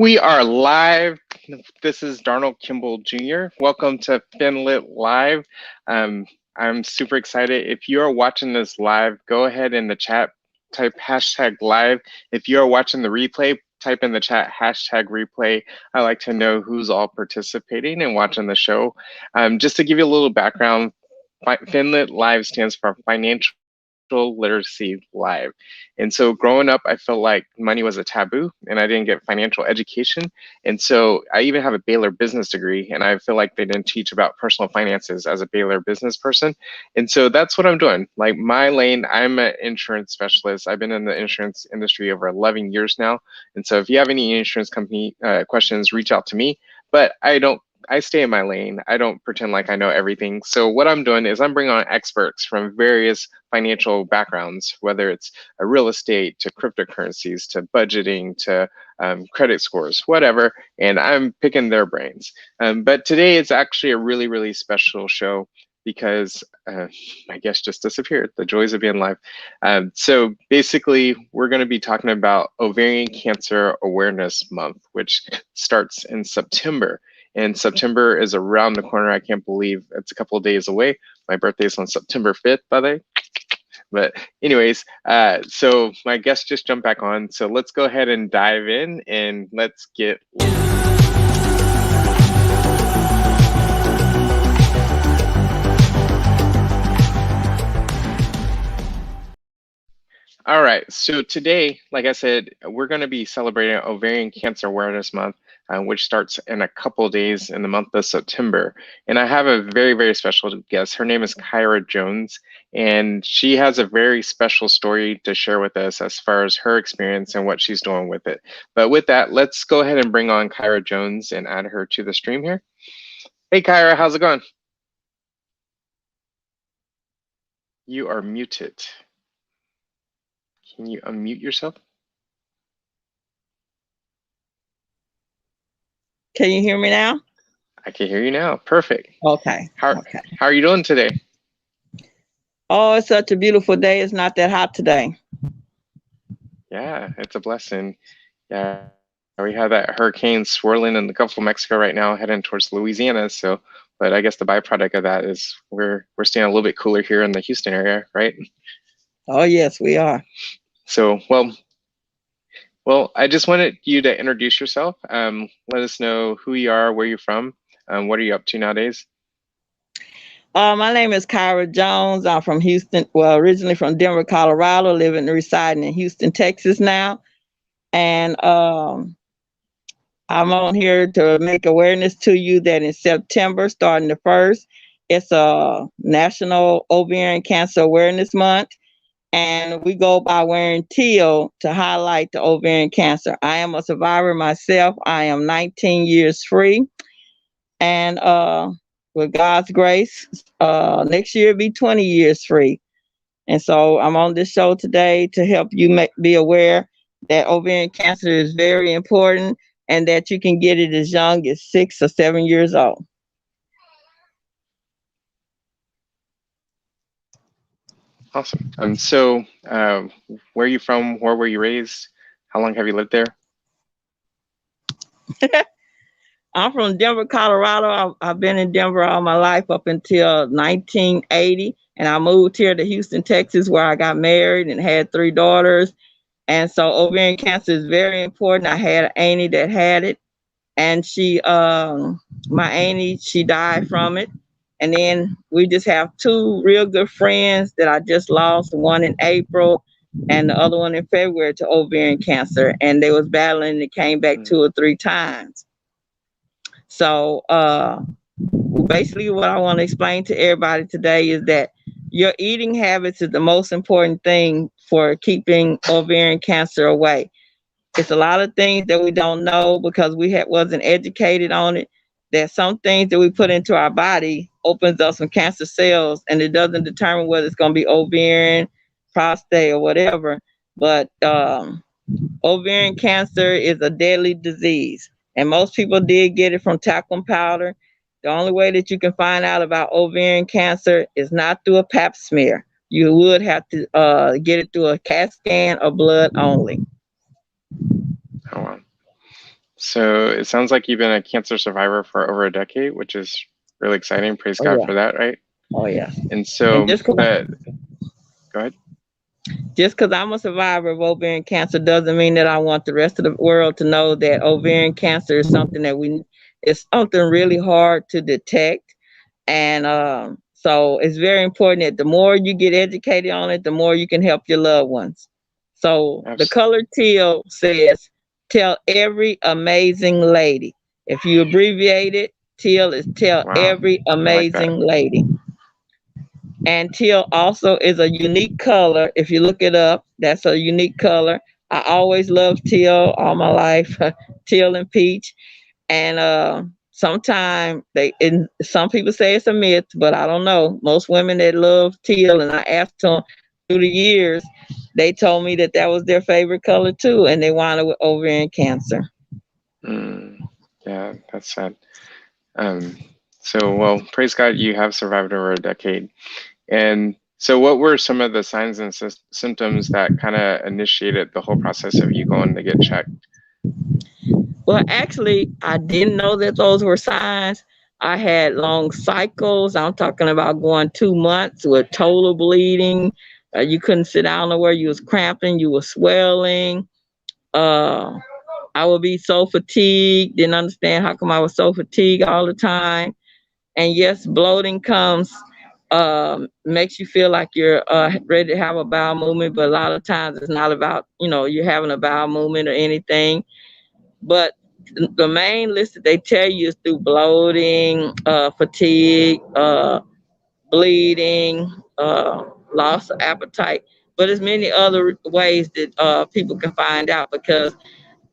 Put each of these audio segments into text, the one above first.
We are live. This is Darnell Kimball Jr. Welcome to FinLit Live. I'm super excited. If you are watching this live, go ahead in the chat, type hashtag live. If you are watching the replay, type in the chat hashtag replay. I like to know who's all participating and watching the show. Just to give you a little background, FinLit Live stands for Financial Literacy Live. And so growing up, I felt like money was a taboo and I didn't get financial education. And so I even have a Baylor business degree, and I feel like they didn't teach about personal finances as a Baylor business person. And so that's what I'm doing. Like my lane, I'm an insurance specialist. I've been in the insurance industry over 11 years now. And so if you have any insurance company questions, reach out to me. But I stay in my lane. I don't pretend like I know everything. So what I'm doing is I'm bringing on experts from various financial backgrounds, whether it's a real estate to cryptocurrencies to budgeting to credit scores, whatever, and I'm picking their brains. But today it's actually a really, really special show because my guest just disappeared, the joys of being live. So basically, we're going to be talking about Ovarian Cancer Awareness Month, which starts in September. And September is around the corner. I can't believe it's a couple of days away. My birthday is on September 5th, by the way. But anyways, so my guest just jumped back on. So let's go ahead and dive in and let's get. All right, so today, like I said, we're going to be celebrating Ovarian Cancer Awareness Month, which starts in a couple of days in the month of September. And I have a very, very special guest. Her name is Kirra Jones, and she has a very special story to share with us as far as her experience and what she's doing with it. But with that, let's go ahead and bring on Kirra Jones and add her to the stream here. Hey, Kirra, how's it going? You are muted. Can you unmute yourself? Can you hear me now? I can hear you now. Perfect. Okay. How are you doing today? Oh, it's such a beautiful day. It's not that hot today. Yeah, it's a blessing. Yeah, we have that hurricane swirling in the Gulf of Mexico right now, heading towards Louisiana. So, but I guess the byproduct of that is we're staying a little bit cooler here in the Houston area, right? Oh yes, we are. So, well, I just wanted you to introduce yourself. Let us know who you are, where you're from, what are you up to nowadays? My name is Kirra Jones. I'm from Houston. Well, originally from Denver, Colorado, living and residing in Houston, Texas now. And I'm on here to make awareness to you that in September, starting the 1st, it's a National Ovarian Cancer Awareness Month. And we go by wearing teal to highlight the ovarian cancer. I am a survivor myself. I am 19 years free. And with God's grace, next year be 20 years free. And so I'm on this show today to help you be aware that ovarian cancer is very important and that you can get it as young as 6 or 7 years old. Awesome. So where are you from? Where were you raised? How long have you lived there? I'm from Denver, Colorado. I've been in Denver all my life up until 1980. And I moved here to Houston, Texas, where I got married and had 3 daughters. And so ovarian cancer is very important. I had an auntie that had it. And my auntie, she died from it. And then we just have 2 real good friends that I just lost, one in April and the other one in February to ovarian cancer. And they was battling and it came back 2 or 3 times. So basically what I want to explain to everybody today is that your eating habits is the most important thing for keeping ovarian cancer away. It's a lot of things that we don't know because we wasn't educated on it. There's some things that we put into our body opens up some cancer cells, and it doesn't determine whether it's going to be ovarian, prostate, or whatever. But ovarian cancer is a deadly disease, and most people did get it from talcum powder. The only way that you can find out about ovarian cancer is not through a pap smear. You would have to get it through a CAT scan or blood only. Oh, wow. So it sounds like you've been a cancer survivor for over a decade, which is really exciting. Praise Oh God yeah. for that, right? Oh yeah. And And so that, go ahead. just because I'm a survivor of ovarian cancer doesn't mean that I want the rest of the world to know that ovarian cancer is something that it's something really hard to detect. And so it's very important that the more you get educated on it, the more you can help your loved ones. So the Abs- color teal says, tell every amazing lady. If you abbreviate it, teal is tell Wow, every I like that. amazing lady. And teal also is a unique color. If you look it up, that's a unique color. I always loved teal all my life, teal and peach. And sometimes some people say it's a myth, but I don't know. Most women that love teal, and I asked them through the years, they told me that that was their favorite color too, and they wanted with ovarian cancer. Mm, yeah, that's sad. Um, so, well, praise God, you have survived over a decade. And so, what were some of the signs and symptoms that kind of initiated the whole process of you going to get checked? Well, actually, I didn't know that those were signs. I had long cycles. I'm talking about going 2 months with total bleeding. You couldn't sit down nowhere. You was cramping. You was swelling. Uh, I would be so fatigued. Didn't understand how come I was so fatigued all the time. And yes, bloating comes, makes you feel like you're ready to have a bowel movement, but a lot of times it's not about you having a bowel movement or anything. But the main list that they tell you is through bloating, fatigue, bleeding, loss of appetite. But there's many other ways that people can find out because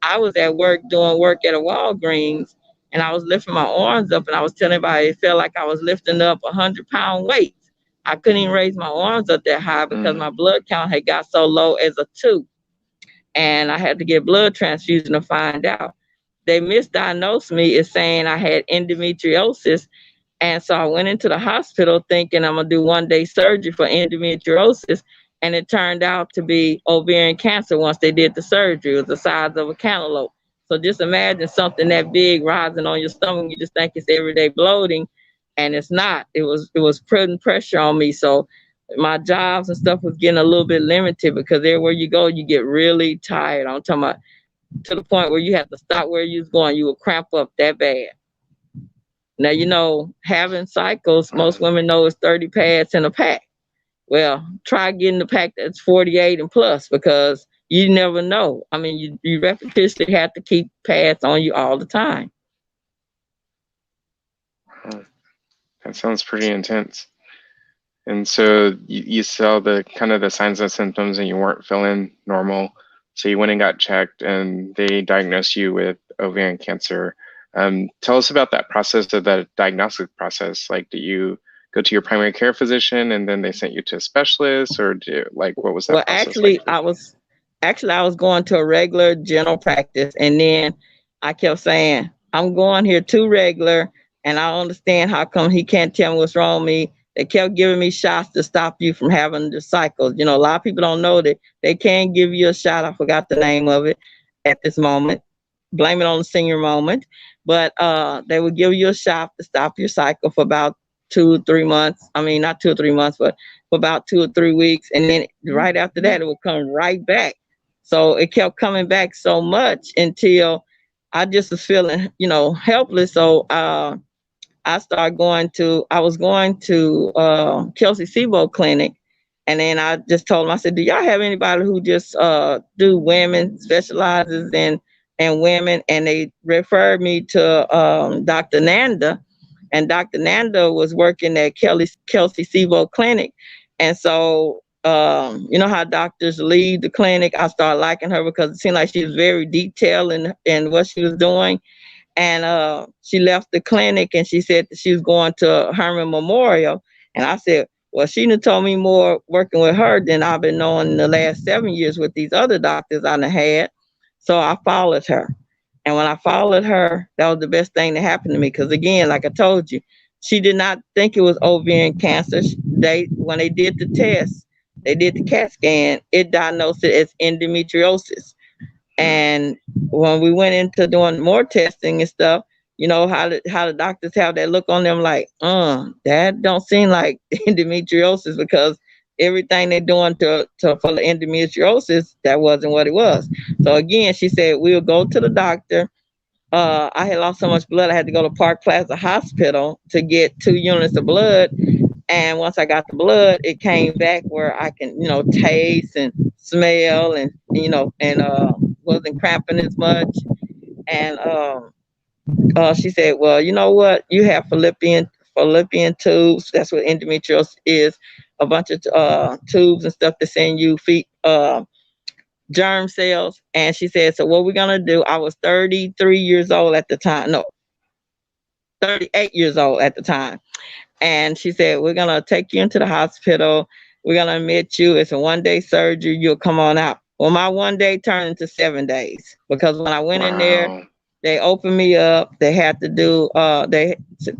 I was at work doing work at a Walgreens and I was lifting my arms up and I was telling everybody it felt like I was lifting up 100-pound weights. I couldn't even raise my arms up that high because Mm, my blood count had got so low as a 2. And I had to get blood transfusion to find out. They misdiagnosed me as saying I had endometriosis. And so I went into the hospital thinking I'm gonna do 1-day surgery for endometriosis. And it turned out to be ovarian cancer once they did the surgery. It was the size of a cantaloupe. So just imagine something that big rising on your stomach. You just think it's everyday bloating, and it's not. It was putting pressure on me. So my jobs and stuff was getting a little bit limited because everywhere you go, you get really tired. I'm talking about to the point where you have to stop where you was going. You will cramp up that bad. Now, having cycles, wow. most women know it's 30 pads in a pack. Well, try getting the pack that's 48 and plus because you never know. I mean, you repetitiously have to keep pads on you all the time. Wow, that sounds pretty intense. And so you saw the kind of the signs and symptoms and you weren't feeling normal. So you went and got checked and they diagnosed you with ovarian cancer. Tell us about that process of the diagnostic process. Like, did you go to your primary care physician and then they sent you to a specialist, or what was that Well, process like for you? I was going to a regular general practice, and then I kept saying, I'm going here too regular, and I don't understand how come he can't tell me what's wrong with me. They kept giving me shots to stop you from having the cycles. A lot of people don't know that they can give you a shot. I forgot the name of it at this moment. Blame it on the senior moment. But they would give you a shot to stop your cycle for about 2 or 3 months. I mean, not 2 or 3 months, but for about 2 or 3 weeks. And then right after that, it would come right back. So it kept coming back so much until I just was feeling, helpless. So I was going to Kelsey Sebo Clinic. And then I just told them, I said, do y'all have anybody who just do women, specializes in women? And they referred me to Dr. Nanda. And Dr. Nanda was working at Kelsey Sebo Clinic. And so, you know how doctors leave the clinic? I started liking her because it seemed like she was very detailed in what she was doing. And she left the clinic and she said that she was going to Herman Memorial. And I said, well, she done told me more working with her than I've been knowing in the last 7 years with these other doctors I done had. So I followed her. And when I followed her, that was the best thing that happened to me. Because again, like I told you, she did not think it was ovarian cancer. When they did the test, they did the CAT scan, it diagnosed it as endometriosis. Hmm. And when we went into doing more testing and stuff, you know how the doctors have that look on them like, that don't seem like endometriosis, because everything they're doing to for the endometriosis, that wasn't what it was. So again, she said we'll go to the doctor. I had lost so much blood, I had to go to Park Plaza Hospital to get 2 units of blood. And once I got the blood, it came back where I can, taste and smell, and wasn't cramping as much. And she said, "Well, you know what? You have fallopian tubes. That's what endometriosis is. A bunch of tubes and stuff to send you feet germ cells." And she said, "So what we're gonna do?" I was 33 years old at the time. No, 38 years old at the time. And she said, "We're gonna take you into the hospital. We're gonna admit you. It's a 1 day surgery. You'll come on out." Well, my 1 day turned into 7 days, because when I went in there, Wow. they opened me up. They had to do. They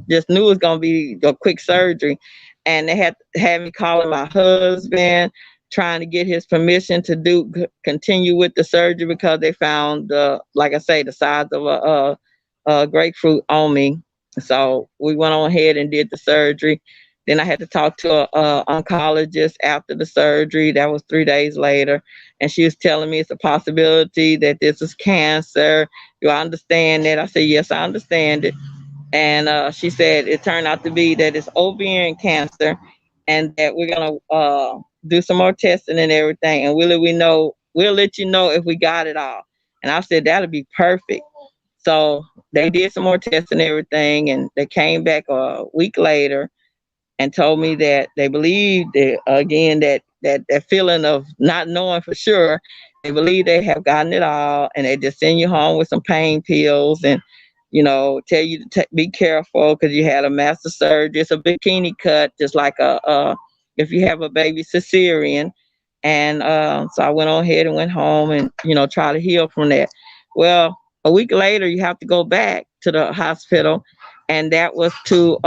just knew it was gonna be a quick surgery, and they had me calling my husband, trying to get his permission to continue with the surgery, because they found like I say, the size of a grapefruit on me. So we went on ahead and did the surgery. Then I had to talk to a oncologist after the surgery. That was 3 days later, and she was telling me it's a possibility that this is cancer. Do I understand that? I said, yes, I understand it. And she said it turned out to be that it's ovarian cancer, and that we're gonna do some more testing and everything, and we'll let you know if we got it all. And I said that'll be perfect. So they did some more tests and everything, and they came back a week later and told me that they believed that, again, that feeling of not knowing for sure. They believe they have gotten it all, and they just send you home with some pain pills, and tell you to be careful because you had a massive surgery. It's a bikini cut, just like if you have a baby cesarean. And so I went on ahead and went home, and try to heal from that. Well, a week later, you have to go back to the hospital, and that was to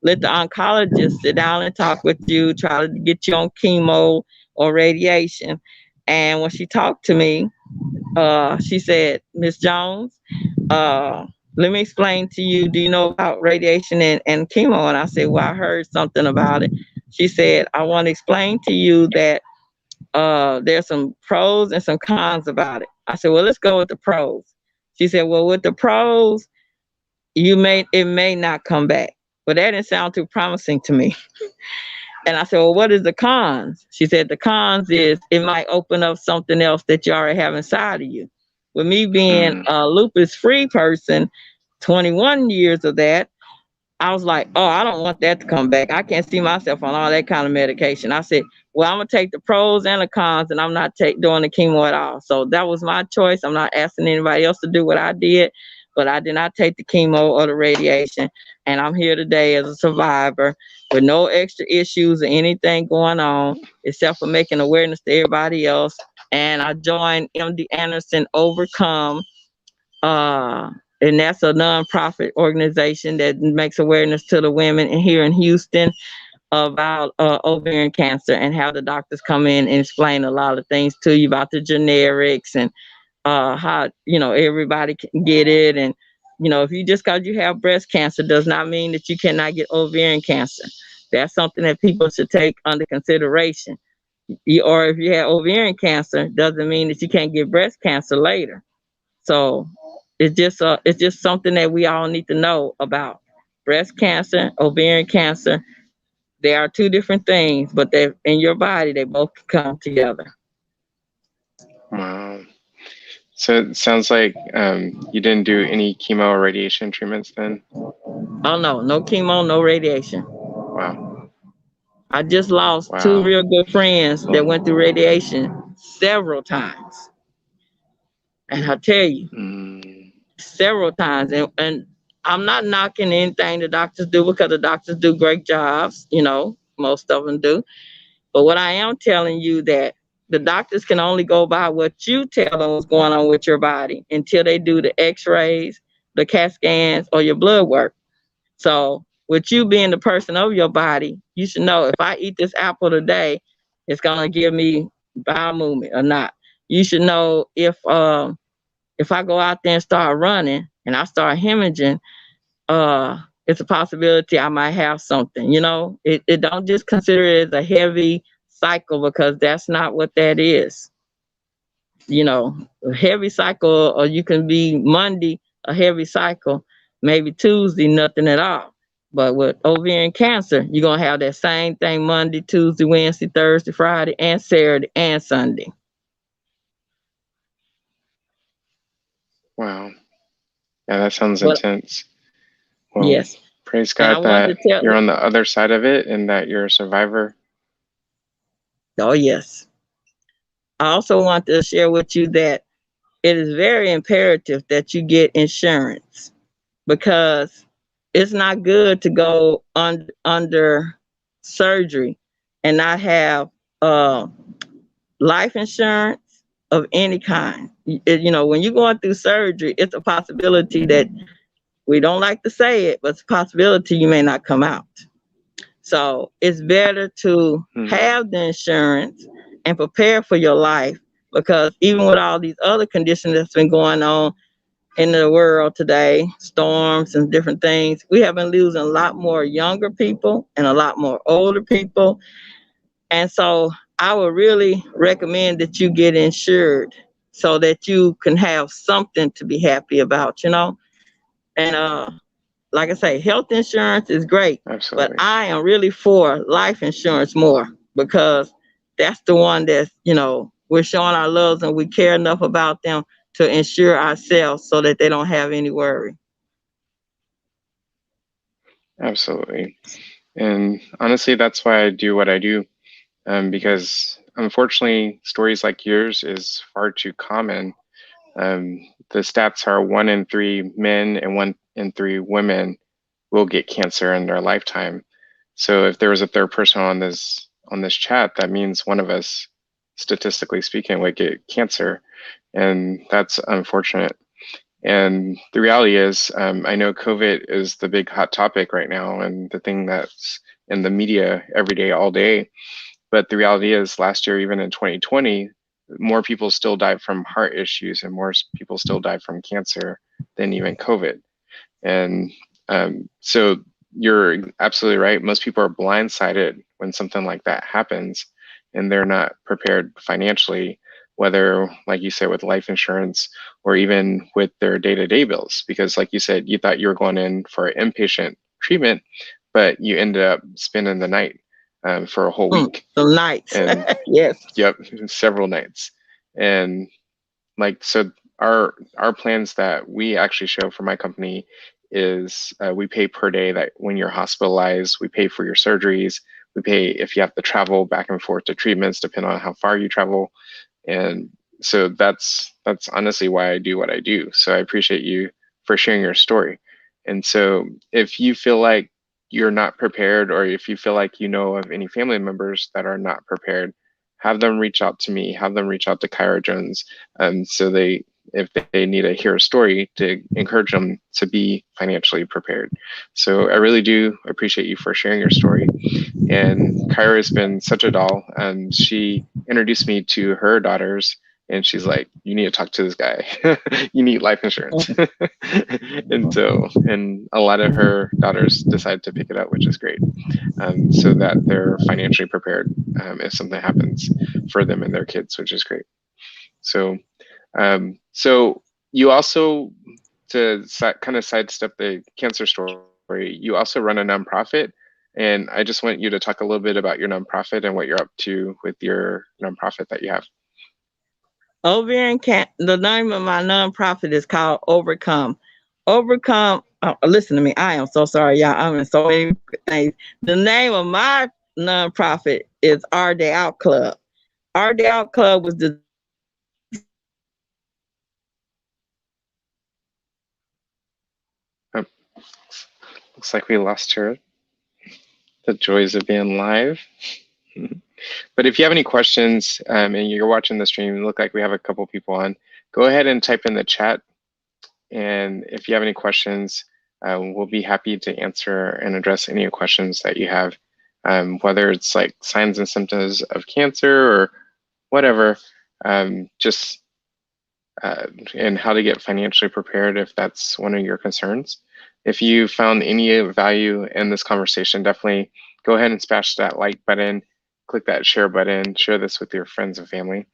let the oncologist sit down and talk with you, try to get you on chemo or radiation. And when she talked to me, she said, "Miss Jones, uh, let me explain to you. Do you know about radiation and chemo?" And I said, "Well, I heard something about it." She said, "I want to explain to you that there's some pros and some cons about it." I said, "Well, let's go with the pros." She said, "Well, with the pros, it may not come back." But that didn't sound too promising to me. And I said, "Well, what is the cons?" She said, "The cons is it might open up something else that you already have inside of you." With me being Hmm. a lupus free person, 21 years of that, I was like, "Oh, I don't want that to come back. I can't see myself on all that kind of medication." I said, "Well, I'm gonna take the pros and the cons, and I'm not doing the chemo at all." So that was my choice. I'm not asking anybody else to do what I did, but I did not take the chemo or the radiation, and I'm here today as a survivor with no extra issues or anything going on, except for making awareness to everybody else. And I joined MD Anderson Overcome, uh, and that's a nonprofit organization that makes awareness to the women here in Houston about ovarian cancer, and how the doctors come in and explain a lot of things to you about the generics, and how everybody can get it. And if you just because you have breast cancer does not mean that you cannot get ovarian cancer. That's something that people should take under consideration. Or if you have ovarian cancer, doesn't mean that you can't get breast cancer later. So it's just something that we all need to know about. Breast cancer, ovarian cancer, they are two different things, but they in your body they both come together. Wow. So it sounds like you didn't do any chemo or radiation treatments then? Oh no, no chemo, no radiation. Wow. I just lost two Wow. real good friends that went through radiation several times. And I tell you, Mm. several times. And I'm not knocking anything the doctors do, because the doctors do great jobs, most of them do. But what I am telling you, that the doctors can only go by what you tell them what's going on with your body until they do the x-rays, the CAT scans, or your blood work. So with you being the person of your body, you should know if I eat this apple today, it's gonna give me bowel movement or not. You should know if if I go out there and start running and I start hemorrhaging, it's a possibility I might have something. It don't just consider it as a heavy cycle, because that's not what that is. A heavy cycle, or you can be Monday a heavy cycle, maybe Tuesday nothing at all. But with ovarian cancer, you're gonna have that same thing Monday, Tuesday, Wednesday, Thursday, Friday, and Saturday and Sunday. Wow. Yeah, that sounds But intense. Well, yes, praise and I God wanted that to tell. you're on the other side of it and that you're a survivor. Oh yes, I also want to share with you that it is very imperative that you get insurance, because it's not good to go under surgery and not have uh, life insurance of any kind. When you're going through surgery, it's a possibility that, we don't like to say it, but it's a possibility you may not come out. So it's better to have the insurance and prepare for your life, because even with all these other conditions that's been going on in the world today, storms and different things, we have been losing a lot more younger people and a lot more older people. And so I would really recommend that you get insured so that you can have something to be happy about. And like I say, health insurance is great, but Absolutely. I am really for life insurance more, because that's the one that's, we're showing our loves and we care enough about them to insure ourselves so that they don't have any worry. Absolutely. And honestly, that's why I do what I do, because unfortunately, stories like yours is far too common. The stats are 1 in 3 men and 1 in 3 women will get cancer in their lifetime. So if there was a third person on this chat, that means one of us, statistically speaking, would get cancer, and that's unfortunate. And the reality is, I know COVID is the big hot topic right now and the thing that's in the media every day, all day. But the reality is, last year, even in 2020, more people still died from heart issues and more people still died from cancer than even COVID. And so you're absolutely right. Most people are blindsided when something like that happens and they're not prepared financially, whether, like you said, with life insurance or even with their day-to-day bills. Because like you said, you thought you were going in for inpatient treatment, but you ended up spending the night for a whole week. Some nights. And Yes. yep, several nights. And like, so our plans that we actually show for my company is we pay per day that when you're hospitalized, we pay for your surgeries, we pay if you have to travel back and forth to treatments, depending on how far you travel. And so that's honestly why I do what I do. So I appreciate you for sharing your story. And so if you feel like you're not prepared, or if you feel like you know of any family members that are not prepared, have them reach out to me, have them reach out to Kirra Jones, so if they need to hear a story, to encourage them to be financially prepared. So I really do appreciate you for sharing your story. And Kirra has been such a doll. She introduced me to her daughters, and she's like, "You need to talk to this guy. You need life insurance." And a lot of her daughters decided to pick it up, which is great, so that they're financially prepared if something happens for them and their kids, which is great. So so you also, to kind of sidestep the cancer story, you also run a nonprofit. And I just want you to talk a little bit about your nonprofit and what you're up to with your nonprofit that you have. The name of my nonprofit is called Overcome. Overcome. Oh, listen to me. I am so sorry, y'all. I'm in so many things. The name of my nonprofit is Our Day Out Club. Our Day Out Club was the Oh, looks like we lost her. The joys of being live. But if you have any questions and you're watching the stream, look like we have a couple people on, go ahead and type in the chat. And if you have any questions, we'll be happy to answer and address any questions that you have, whether it's like signs and symptoms of cancer or whatever. Just and how to get financially prepared if that's one of your concerns. If you found any value in this conversation, definitely go ahead and smash that like button, click that share button, share this with your friends and family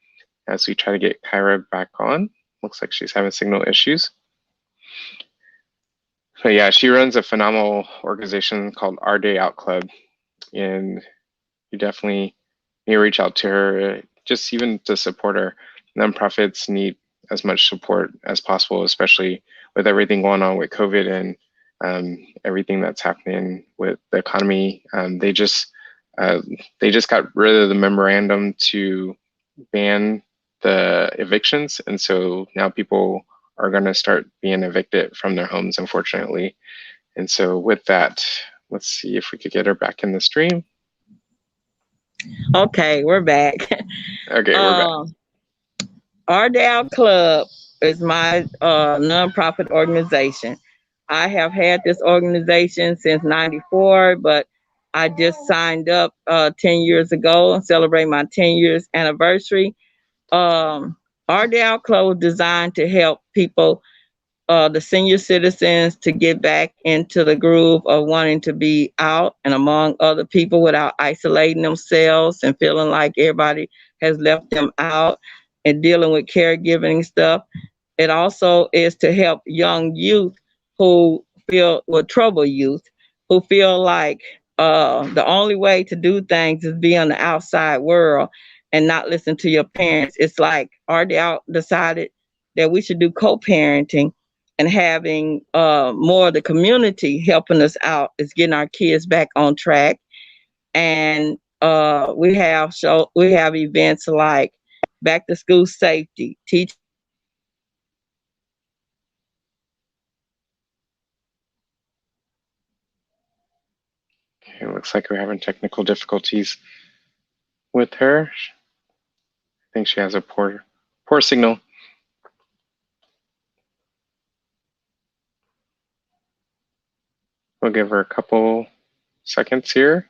as we try to get Kirra back on. Looks like she's having signal issues. But yeah, she runs a phenomenal organization called Our Day Out Club, and you definitely need to reach out to her, just even to support her. Nonprofits need as much support as possible, especially with everything going on with COVID and everything that's happening with the economy. They just got rid of the memorandum to ban the evictions, and so now people are going to start being evicted from their homes, unfortunately. And so with that, let's see if we could get her back in the stream. Okay, we're back. Okay, we're back. Our Day Out Club is my nonprofit organization. I have had this organization since '94, but I just signed up 10 years ago and celebrate my 10 years anniversary. Our Day Out Club was designed to help people, the senior citizens, to get back into the groove of wanting to be out and among other people without isolating themselves and feeling like everybody has left them out and dealing with caregiving stuff. It also is to help young youth who feel, well, troubled youth who feel like the only way to do things is be on the outside world and not listen to your parents. It's like RDL decided that we should do co-parenting and having more of the community helping us out is getting our kids back on track. And we have events like back to school safety, teach. Okay, it looks like we're having technical difficulties with her. I think she has a poor signal. We'll give her a couple seconds here.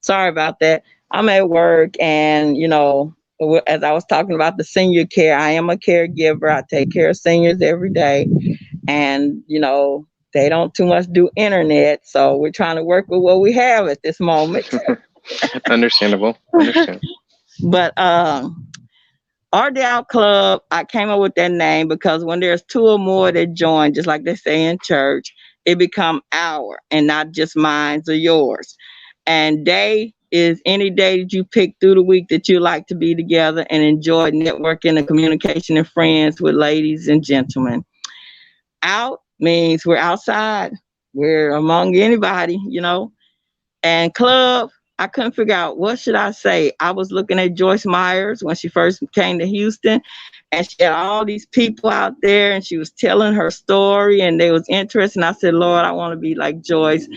Sorry about that. I'm at work, and as I was talking about the senior care, I am a caregiver. I take care of seniors every day, and they don't too much do internet, so we're trying to work with what we have at this moment. Understandable. But our Day Out Club, I came up with that name because when there's two or more that join, just like they say in church, it become our and not just mine or yours. And day is any day that you pick through the week that you like to be together and enjoy networking and communication and friends with ladies and gentlemen. Out means we're outside. We're among anybody. And club, I couldn't figure out what should I say. I was looking at Joyce Myers when she first came to Houston, and she had all these people out there, and she was telling her story, and they was interesting. I said, Lord, I want to be like Joyce.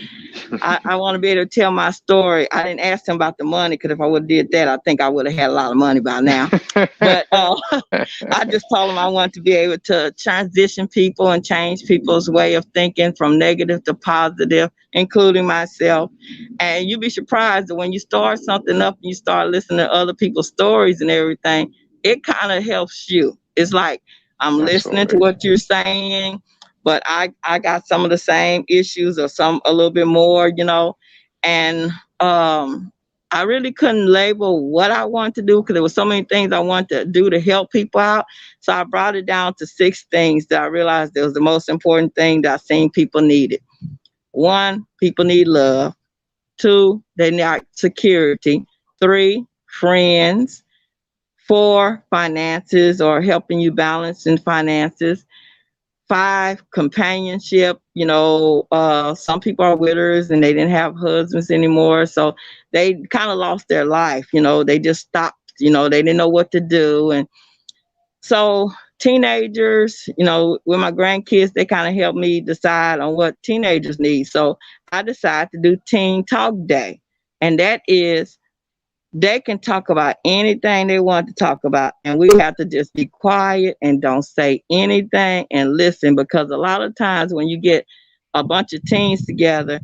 I want to be able to tell my story. I didn't ask them about the money, because if I would have did that, I think I would have had a lot of money by now. But I just told them I want to be able to transition people and change people's way of thinking from negative to positive, including myself. And you'd be surprised that when you start something up and you start listening to other people's stories and everything, it kind of helps you. It's like I'm listening to what you're saying, but I got some of the same issues or some a little bit more, and I really couldn't label what I want to do because there were so many things I wanted to do to help people out. So I brought it down to 6 things that I realized that was the most important thing that I seen people needed. 1, people need love. 2, they need security. 3, friends. 4, finances or helping you balance in finances. 5, companionship. Some people are widows and they didn't have husbands anymore, so they kind of lost their life. They just stopped. They didn't know what to do, and so teenagers. With my grandkids, they kind of helped me decide on what teenagers need. So I decided to do Teen Talk Day, and that is they can talk about anything they want to talk about, and we have to just be quiet and don't say anything and listen, because a lot of times when you get a bunch of teens together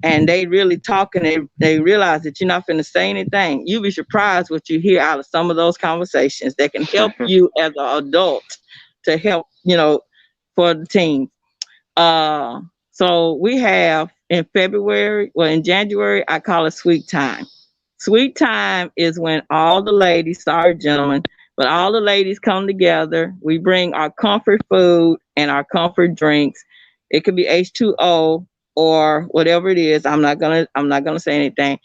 and they really talk, and they realize that you're not going to say anything. You'll be surprised what you hear out of some of those conversations that can help you as an adult to help, for the team. So we have in February, well, in January, I call it Sweet Time. Sweet Time is when all the ladies, sorry, gentlemen, but all the ladies come together. We bring our comfort food and our comfort drinks. It could be H2O or whatever it is. I'm not gonna say anything.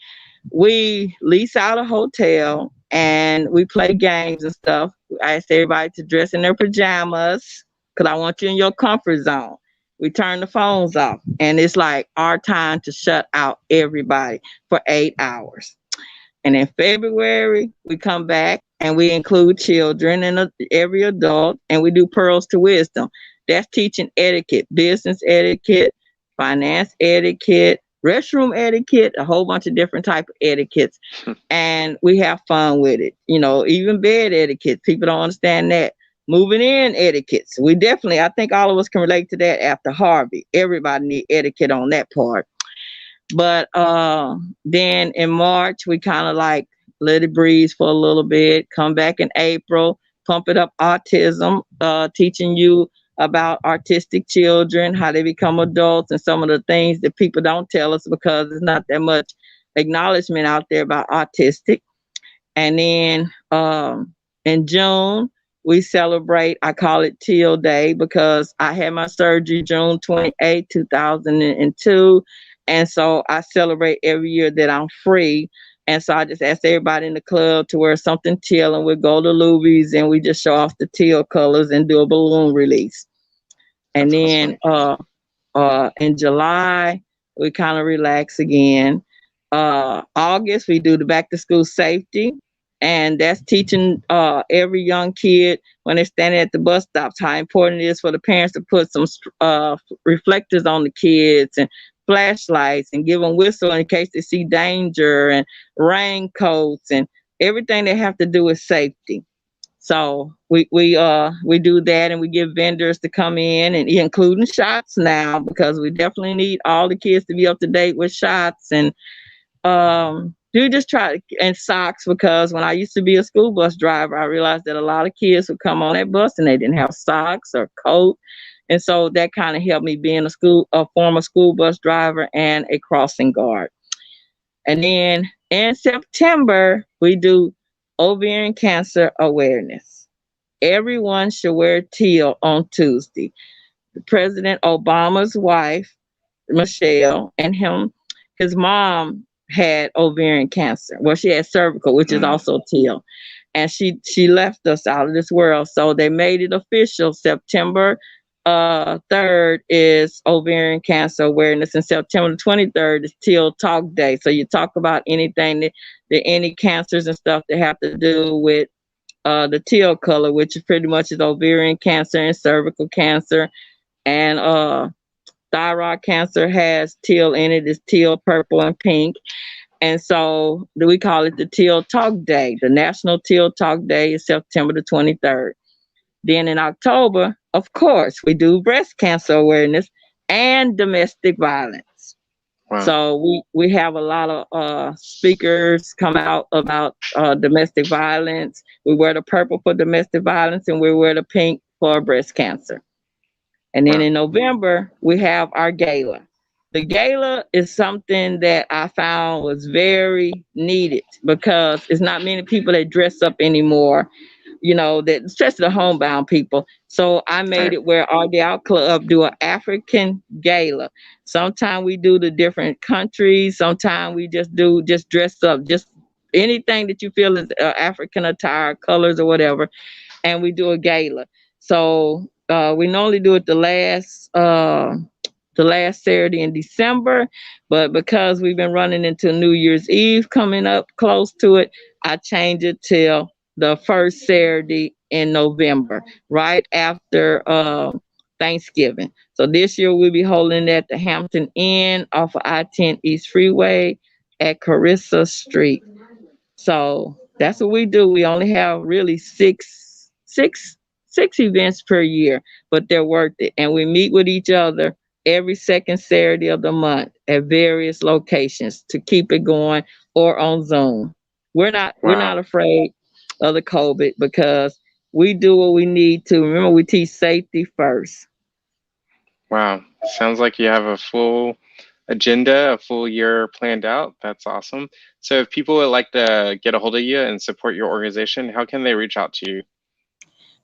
We lease out a hotel and we play games and stuff. I ask everybody to dress in their pajamas because I want you in your comfort zone. We turn the phones off, and it's like our time to shut out everybody for 8 hours. And in February, we come back and we include children and every adult, and we do Pearls to Wisdom. That's teaching etiquette, business etiquette, finance etiquette, restroom etiquette, a whole bunch of different type of etiquettes. And we have fun with it. Even bed etiquette. People don't understand that. Moving in etiquettes. We definitely, I think all of us can relate to that after Harvey. Everybody need etiquette on that part. But then in March, we kind of like let it breathe for a little bit, come back in April, pump it up autism, teaching you about artistic children, how they become adults, and some of the things that people don't tell us because there's not that much acknowledgement out there about autistic. And then in June, we celebrate, I call it Teal Day because I had my surgery June 28, 2002. And so I celebrate every year that I'm free. And so I just ask everybody in the club to wear something teal, and we go to Luby's and we just show off the teal colors and do a balloon release. And That's then awesome. in July, we kind of relax again. August, we do the back to school safety. And that's teaching every young kid when they're standing at the bus stops how important it is for the parents to put some reflectors on the kids and flashlights and give them whistle in case they see danger, and raincoats and everything they have to do with safety. So we do that, and we give vendors to come in, and including shots now because we definitely need all the kids to be up to date with shots. And do just try and socks, because when I used to be a school bus driver, I realized that a lot of kids would come on that bus and they didn't have socks or coat. And so that kind of helped me being a former school bus driver and a crossing guard. And then in September, we do ovarian cancer awareness. Everyone should wear teal on Tuesday. President Obama's wife, Michelle, and his mom had ovarian cancer. Well, she had cervical, which is Mm. also teal. And she left us out of this world. So they made it official. September 3rd is ovarian cancer awareness, and September 23rd is Teal Talk Day. So you talk about anything that any cancers and stuff that have to do with the teal color, which pretty much is ovarian cancer and cervical cancer. And thyroid cancer has teal in it. It's teal, purple, and pink. And so we call it the Teal Talk Day. The National Teal Talk Day is September the 23rd. Then in October, of course, we do breast cancer awareness and domestic violence. Wow. So we have a lot of speakers come out about domestic violence. We wear the purple for domestic violence, and we wear the pink for breast cancer. And then Wow. in November, we have our gala. The gala is something that I found was very needed because it's not many people that dress up anymore, that especially the homebound people. So I made Right. it where our Day Out Club do an African gala. Sometimes we do the different countries. Sometimes we just dress up, just anything that you feel is African attire, colors or whatever, and we do a gala. So we normally do it the last Saturday in December, but because we've been running into New Year's Eve coming up close to it, I changed it till the first Saturday in November, right after Thanksgiving. So this year we'll be holding it at the Hampton Inn off of I-10 East Freeway at Carissa Street. So that's what we do. We only have really six events per year, but they're worth it. And we meet with each other every second Saturday of the month at various locations to keep it going, or on Zoom. We're not Wow. afraid of the COVID because we do what we need to. Remember, we teach safety first. Wow. Sounds like you have a full agenda, a full year planned out. That's awesome. So if people would like to get a hold of you and support your organization, how can they reach out to you?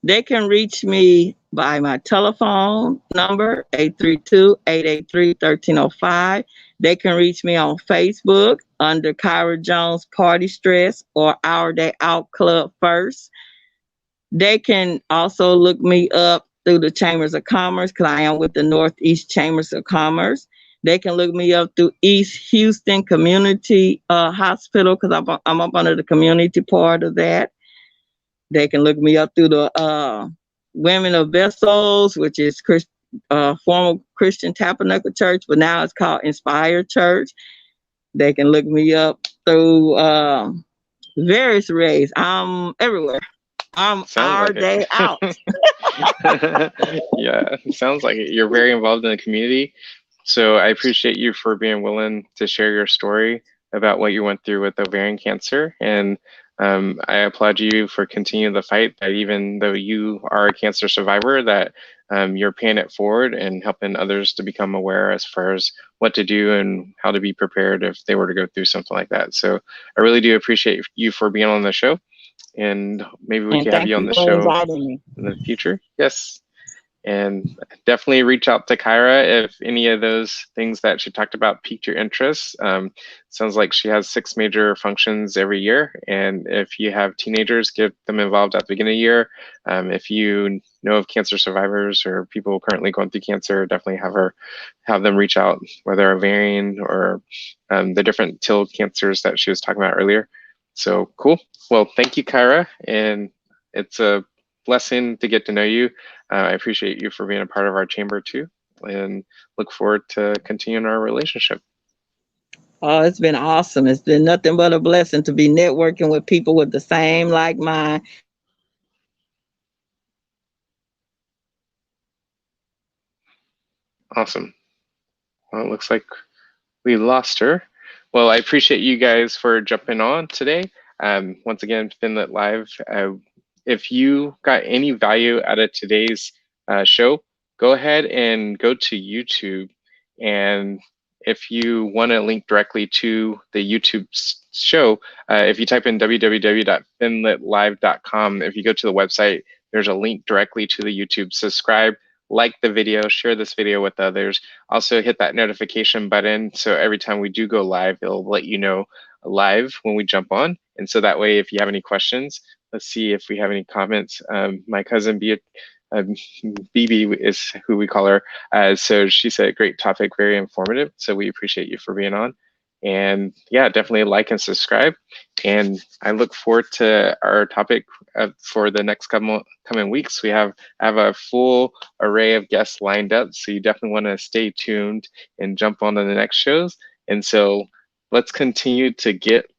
They can reach me by my telephone number, 832-883-1305. They can reach me on Facebook under Kirra Jones Party Stress or Our Day Out Club First. They can also look me up through the Chambers of Commerce because I am with the Northeast Chambers of Commerce. They can look me up through East Houston Community Hospital because I'm up under the community part of that. They can look me up through the Women of Vessels, which is former Christian Tabernacle Church, but now it's called Inspired Church. They can look me up through various ways. I'm everywhere. I'm Sounds Our like Day Out. it. Yeah, sounds like it. You're very involved in the community. So I appreciate you for being willing to share your story about what you went through with ovarian cancer. And I applaud you for continuing the fight, that even though you are a cancer survivor, that you're paying it forward and helping others to become aware as far as what to do and how to be prepared if they were to go through something like that. So I really do appreciate you for being on the show, and maybe we And could have thank you on you the for show inviting me. in the future. Yes. And definitely reach out to Kirra if any of those things that she talked about piqued your interest. Sounds like she has 6 major functions every year. And if you have teenagers, get them involved at the beginning of the year. If you know of cancer survivors or people currently going through cancer, definitely have them reach out, whether ovarian or the different TIL cancers that she was talking about earlier. So cool. Well, thank you, Kirra. And it's a blessing to get to know you. I appreciate you for being a part of our chamber too, and look forward to continuing our relationship. Oh, it's been awesome. It's been nothing but a blessing to be networking with people with the same like mind. Awesome. Well, it looks like we lost her. Well, I appreciate you guys for jumping on today. Once again, Finlit Live. If you got any value out of today's show, go ahead and go to YouTube. And if you want to link directly to the YouTube show, if you type in www.finlitlive.com, if you go to the website, there's a link directly to the YouTube. Subscribe, like the video, share this video with others. Also hit that notification button so every time we do go live, it'll let you know live when we jump on. And so that way, if you have any questions, let's see if we have any comments. My cousin BB is who we call her. So she said, great topic, very informative. So we appreciate you for being on. And yeah, definitely like and subscribe. And I look forward to our topic for the next coming weeks. We have a full array of guests lined up. So you definitely want to stay tuned and jump on to the next shows. And so let's continue to get